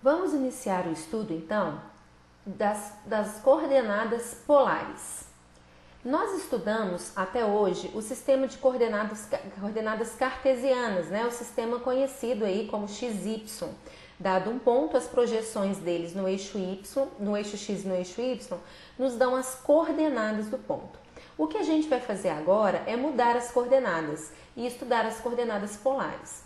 Vamos iniciar o estudo, então, das coordenadas polares. Nós estudamos até hoje o sistema de coordenadas cartesianas, né? O sistema conhecido aí como XY. Dado um ponto, as projeções deles no eixo Y, no eixo X e no eixo Y, nos dão as coordenadas do ponto. O que a gente vai fazer agora é mudar as coordenadas e estudar as coordenadas polares.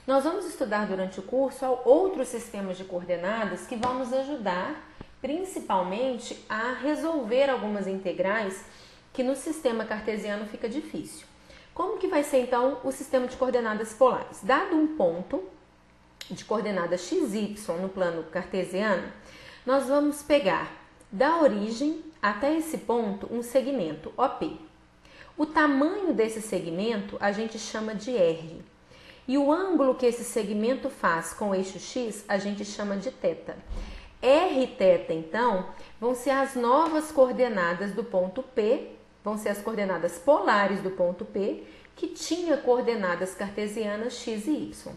Nós vamos estudar durante o curso outros sistemas de coordenadas que vão nos ajudar, principalmente, a resolver algumas integrais que no sistema cartesiano fica difícil. Como que vai ser, então, o sistema de coordenadas polares? Dado um ponto de coordenada XY no plano cartesiano, nós vamos pegar da origem até esse ponto um segmento OP. O tamanho desse segmento a gente chama de R. E o ângulo que esse segmento faz com o eixo X a gente chama de θ. R e θ, então, vão ser as novas coordenadas do ponto P, vão ser as coordenadas polares do ponto P, que tinha coordenadas cartesianas x e y.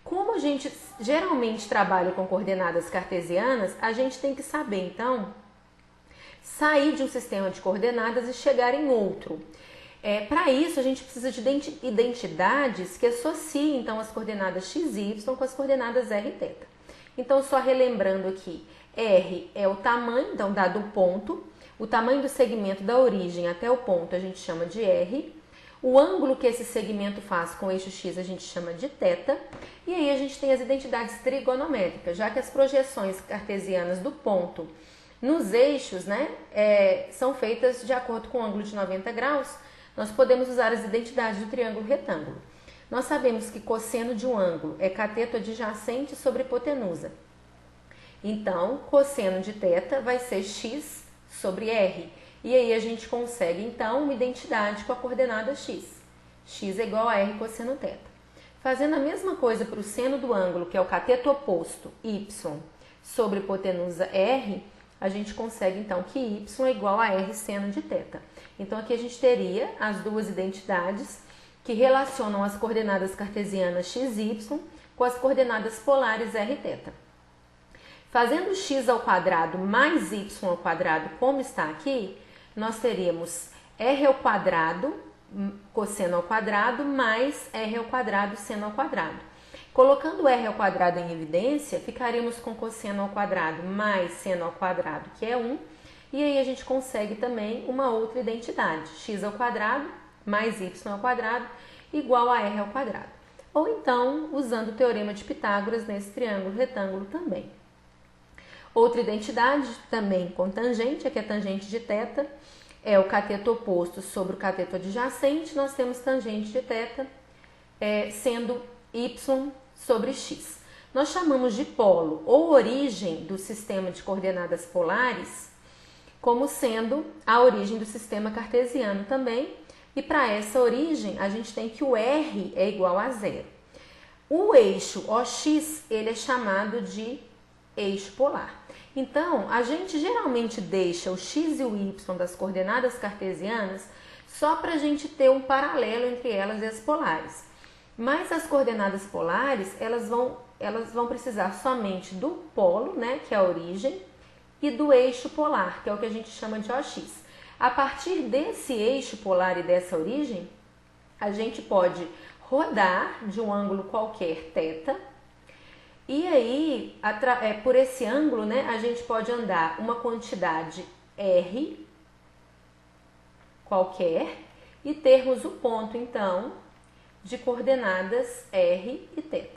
Como a gente geralmente trabalha com coordenadas cartesianas, a gente tem que saber, então, sair de um sistema de coordenadas e chegar em outro. Para isso, a gente precisa de identidades que associem, então, as coordenadas x e y com as coordenadas r e θ. Então, só relembrando aqui, R é o tamanho, então, dado o ponto, o tamanho do segmento da origem até o ponto a gente chama de R, o ângulo que esse segmento faz com o eixo X a gente chama de θ, e aí a gente tem as identidades trigonométricas, já que as projeções cartesianas do ponto nos eixos, né, são feitas de acordo com o ângulo de 90 graus, nós podemos usar as identidades do triângulo retângulo. Nós sabemos que cosseno de um ângulo é cateto adjacente sobre hipotenusa. Então, cosseno de θ vai ser x sobre r. E aí a gente consegue, então, uma identidade com a coordenada x. X é igual a r cosseno θ. Fazendo a mesma coisa para o seno do ângulo, que é o cateto oposto, y, sobre hipotenusa r, a gente consegue, então, que y é igual a r seno de θ. Então, aqui a gente teria as duas identidades que relacionam as coordenadas cartesianas x e y com as coordenadas polares r e θ. Fazendo x ao quadrado mais y ao quadrado, como está aqui, nós teríamos r ao quadrado, cosseno ao quadrado, mais r ao quadrado, seno ao quadrado. Colocando r ao quadrado em evidência, ficaríamos com cosseno ao quadrado mais seno ao quadrado, que é 1, e aí a gente consegue também uma outra identidade, x ao quadrado mais y ao quadrado igual a r ao quadrado. Ou então, usando o teorema de Pitágoras nesse triângulo retângulo também. Outra identidade também com tangente, aqui é tangente de θ, é o cateto oposto sobre o cateto adjacente, nós temos tangente de θ sendo y sobre x. Nós chamamos de polo ou origem do sistema de coordenadas polares como sendo a origem do sistema cartesiano também, e para essa origem a gente tem que o r é igual a zero. O eixo OX ele é chamado de eixo polar. Então, a gente geralmente deixa o x e o y das coordenadas cartesianas só para a gente ter um paralelo entre elas e as polares. Mas as coordenadas polares, elas vão precisar somente do polo, né, que é a origem, e do eixo polar, que é o que a gente chama de OX. A partir desse eixo polar e dessa origem, a gente pode rodar de um ângulo qualquer θ, e aí, por esse ângulo, né, a gente pode andar uma quantidade r qualquer e termos o ponto, então, de coordenadas r e θ.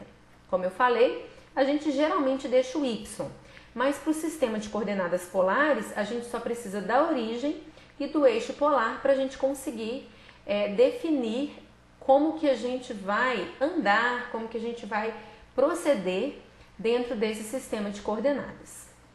Como eu falei, a gente geralmente deixa o y, mas para o sistema de coordenadas polares, a gente só precisa da origem e do eixo polar para a gente conseguir definir como que a gente vai andar, como que a gente vai proceder dentro desse sistema de coordenadas.